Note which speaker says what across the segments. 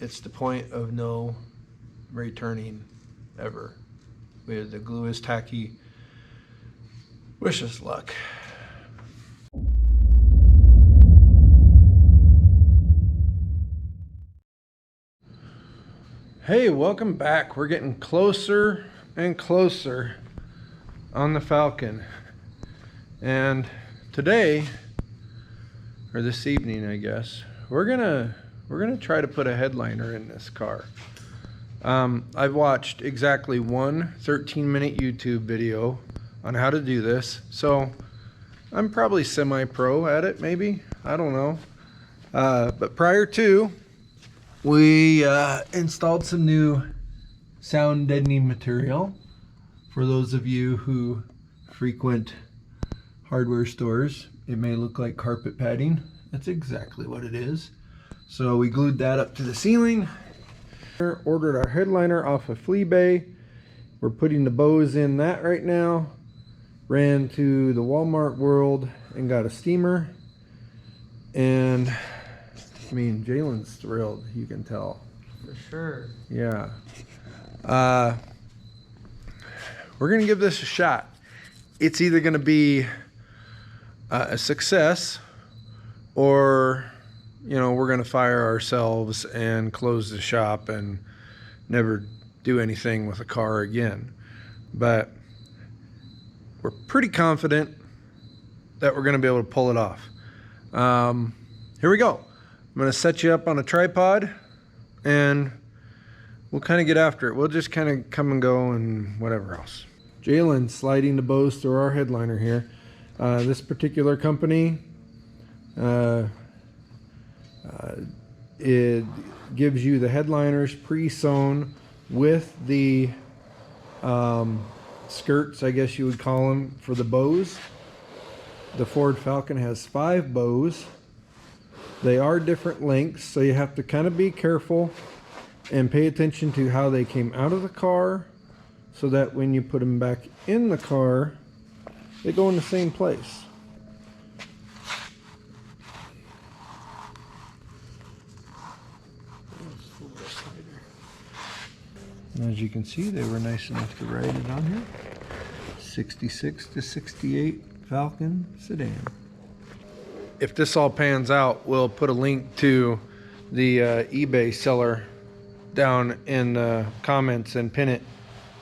Speaker 1: it's the point of no returning ever. The glue is tacky. Wish us luck. Hey, welcome back. We're getting closer and closer on the Falcon. And today, or this evening, I guess, we're gonna try to put a headliner in this car. I've watched exactly one 13-minute YouTube video on how to do this, so I'm probably semi-pro at it, maybe. I don't know. But prior to, we installed some new sound deadening material. For those of you who frequent hardware stores, it may look like carpet padding. That's exactly what it is. So we glued that up to the ceiling. Ordered our headliner off of Fleabay. We're putting the bows in that right now. Ran to the Walmart World and got a steamer. And I mean, Jalen's thrilled, you can tell.
Speaker 2: For sure.
Speaker 1: Yeah. We're gonna give this a shot. It's either gonna be a success, or we're gonna fire ourselves and close the shop and never do anything with a car again. But we're pretty confident that we're gonna be able to pull it off. Here we go. I'm gonna set you up on a tripod and we'll kind of get after it. We'll just kind of come and go and whatever else. Jalen's sliding the bows through our headliner here. This particular company, it gives you the headliners pre-sewn with the skirts, I guess you would call them, for the bows. The Ford Falcon has 5 bows. They are different lengths, so you have to kind of be careful and pay attention to how they came out of the car, so that when you put them back in the car, they go in the same place. And as you can see, they were nice enough to ride it on here. 66 to 68 Falcon sedan. If this all pans out, we'll put a link to the eBay seller down in the comments and pin it.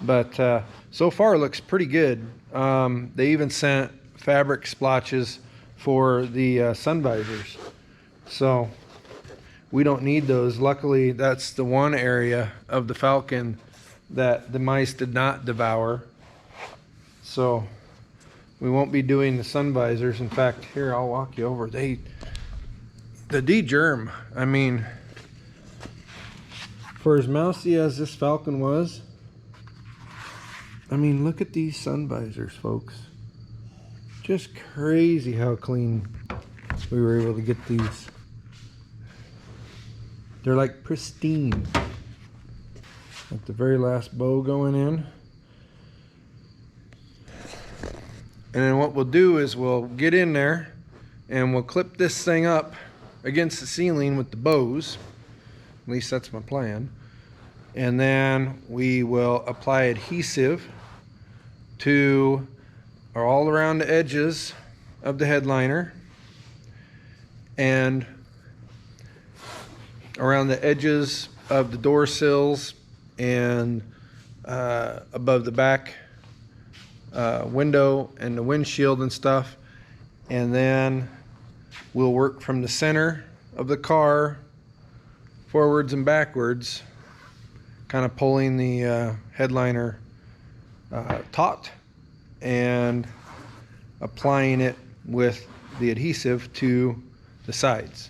Speaker 1: But so far it looks pretty good. They even sent fabric splotches for the sun visors. So we don't need those. Luckily, that's the one area of the Falcon that the mice did not devour. So we won't be doing the sun visors. In fact, here, I'll walk you over. The de-germ, I mean, for as mousy as this Falcon was, I mean, look at these sun visors, folks. Just crazy how clean we were able to get these. They're like pristine. Like the very last bow going in. And then what we'll do is we'll get in there and we'll clip this thing up against the ceiling with the bows. At least that's my plan. And then we will apply adhesive to all around the edges of the headliner and around the edges of the door sills and above the back window and the windshield and stuff. And then we'll work from the center of the car forwards and backwards, kind of pulling the headliner taut and applying it with the adhesive to the sides.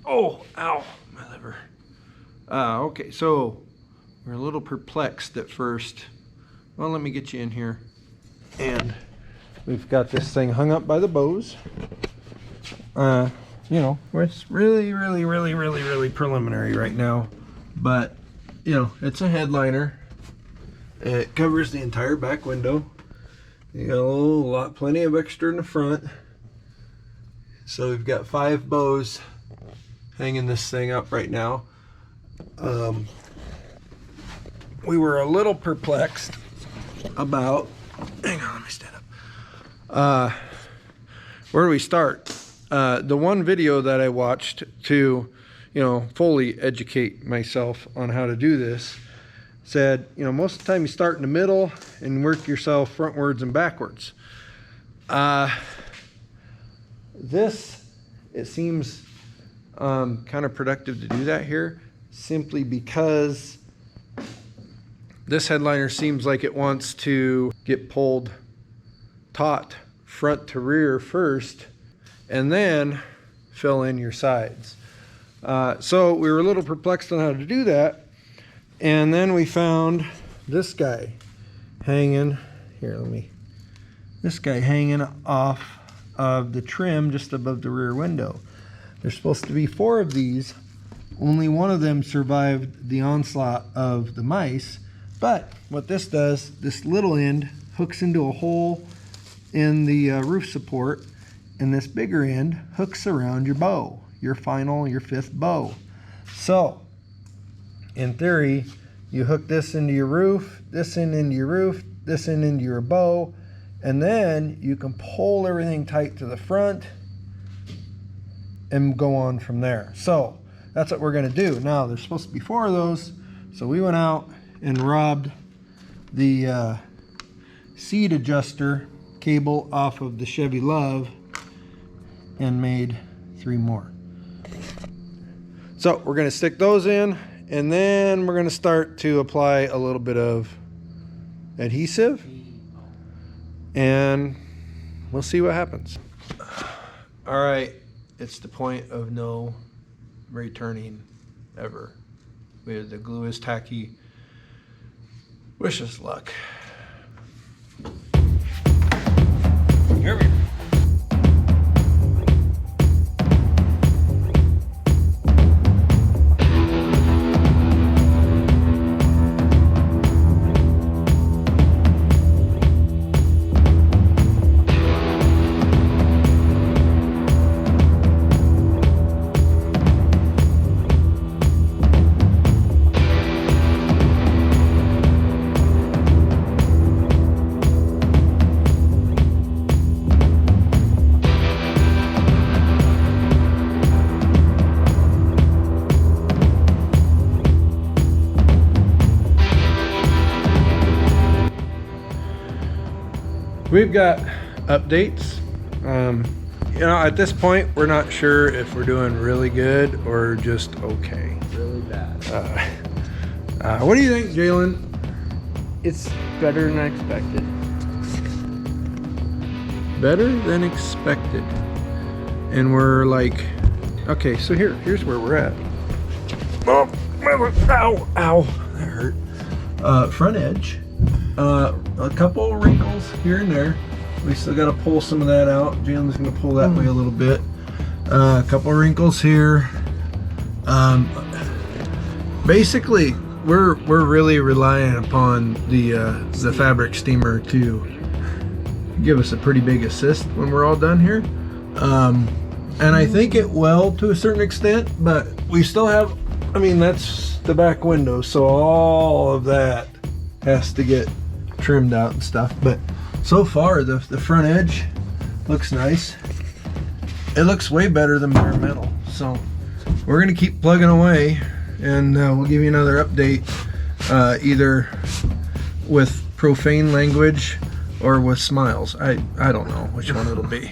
Speaker 1: Oh, ow, my liver. Okay, so we're a little perplexed at first. Well, let me get you in here. And we've got this thing hung up by the bows. You know, it's really preliminary right now. But, you know, it's a headliner. It covers the entire back window. You got plenty of extra in the front. So we've got 5 bows hanging this thing up right now. We were a little perplexed about, hang on, let me stand up. Where do we start? The one video that I watched to, you know, fully educate myself on how to do this said, you know, most of the time you start in the middle and work yourself frontwards and backwards. This, it seems counterproductive to do that here, simply because this headliner seems like it wants to get pulled taut front to rear first and then fill in your sides. So we were a little perplexed on how to do that, and then we found this guy hanging here. This guy hanging off of the trim just above the rear window. There's supposed to be 4 of these. Only one of them survived the onslaught of the mice. But what this does, this little end hooks into a hole in the roof support, and this bigger end hooks around your bow, your 5th bow. So, in theory, you hook this into your roof, this end into your roof, this end into your bow, and then you can pull everything tight to the front and go on from there. So, that's what we're going to do. Now, there's supposed to be 4 of those, so we went out and robbed the seat adjuster cable off of the Chevy Love and made 3 more. So we're going to stick those in, and then we're going to start to apply a little bit of adhesive, and we'll see what happens. All right, it's the point of no returning ever. The glue is tacky. Wish us luck. Here we go. We've got updates. You know, at this point, we're not sure if we're doing really good or just okay.
Speaker 2: Really bad.
Speaker 1: What do you think, Jalen?
Speaker 2: It's better than I expected.
Speaker 1: Better than expected. And we're like, okay, so here's where we're at. Oh, ow, ow, that hurt. Front edge. A couple wrinkles here and there. We still got to pull some of that out. Jalen's going to pull that way a little bit. A couple wrinkles here. Basically, we're really relying upon the fabric steamer to give us a pretty big assist when we're all done here. And I think it will to a certain extent, but we still have, I mean, that's the back window, so all of that has to get trimmed out and stuff. But so far the front edge looks nice. It looks way better than bare metal, so we're gonna keep plugging away, and we'll give you another update, either with profane language or with smiles. I don't know which one it'll be.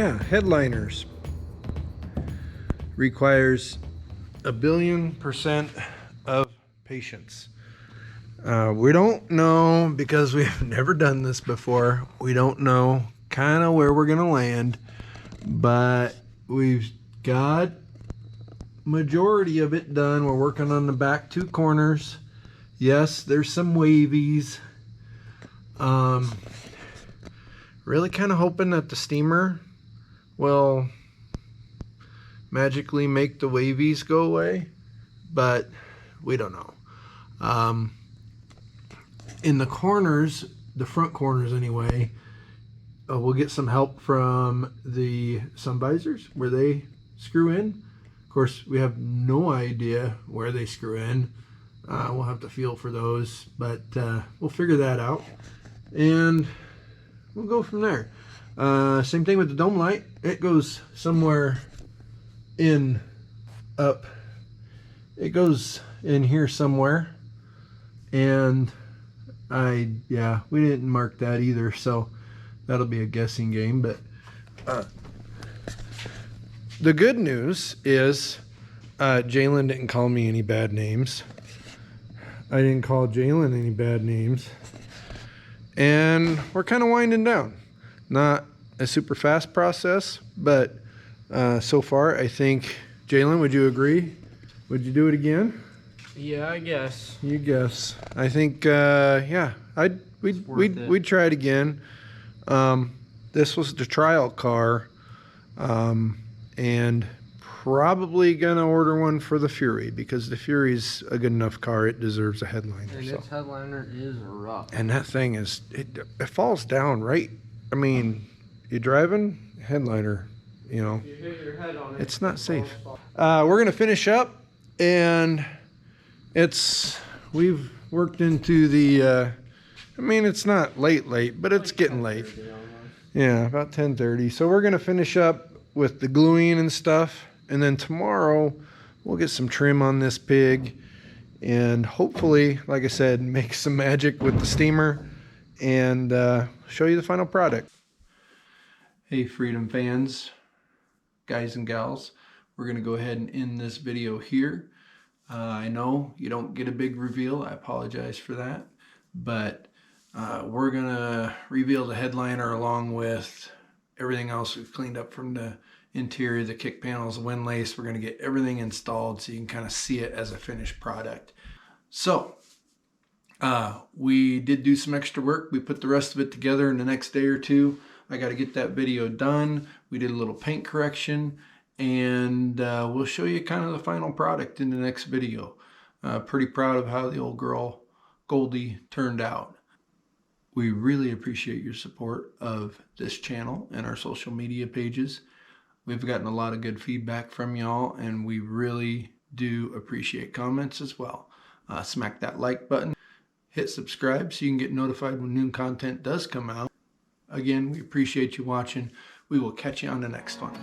Speaker 1: yeah, headliners. Requires 1,000,000,000% of patience. We don't know, because we've never done this before. We don't know kind of where we're gonna land, but we've got majority of it done. We're working on the back 2 corners. Yes, there's some wavies. Really kind of hoping that the steamer will magically make the wavies go away, but we don't know. In the corners, the front corners anyway, we'll get some help from the sun visors where they screw in. Of course, we have no idea where they screw in. We'll have to feel for those, but we'll figure that out and we'll go from there. Same thing with the dome light. It goes somewhere up. It goes in here somewhere, and we didn't mark that either, so that'll be a guessing game. But the good news is Jalen didn't call me any bad names. I didn't call Jalen any bad names. And we're kind of winding down. Not a super fast process, but so far I think, Jalen, would you agree? Would you do it again?
Speaker 2: Yeah, I guess.
Speaker 1: You guess. I think, yeah, we'd try it again. This was the trial car, and probably gonna order one for the Fury, because the Fury's a good enough car. It deserves a headliner.
Speaker 2: And its headliner is rough.
Speaker 1: And that thing is, it falls down, right? I mean, you driving, headliner, you know,
Speaker 2: You hit your head on it,
Speaker 1: it's not safe. We're gonna finish up, and we've worked into the, I mean, it's not late, but it's getting late. Yeah, about 10:30. So we're gonna finish up with the gluing and stuff, and then tomorrow we'll get some trim on this pig, and hopefully, like I said, make some magic with the steamer and show you the final product. Hey, Freedom fans, guys and gals, we're gonna go ahead and end this video here. I know you don't get a big reveal. I apologize for that, but we're gonna reveal the headliner along with everything else we've cleaned up from the interior, the kick panels, the windlace. We're gonna get everything installed so you can kind of see it as a finished product. So we did do some extra work. We put the rest of it together in the next day or two. I got to get that video done. We did a little paint correction, and we'll show you kind of the final product in the next video. Pretty proud of how the old girl Goldy turned out. We really appreciate your support of this channel and our social media pages. We've gotten a lot of good feedback from y'all, and we really do appreciate comments as well. Smack that like button, hit subscribe so you can get notified when new content does come out. Again, we appreciate you watching. We will catch you on the next one.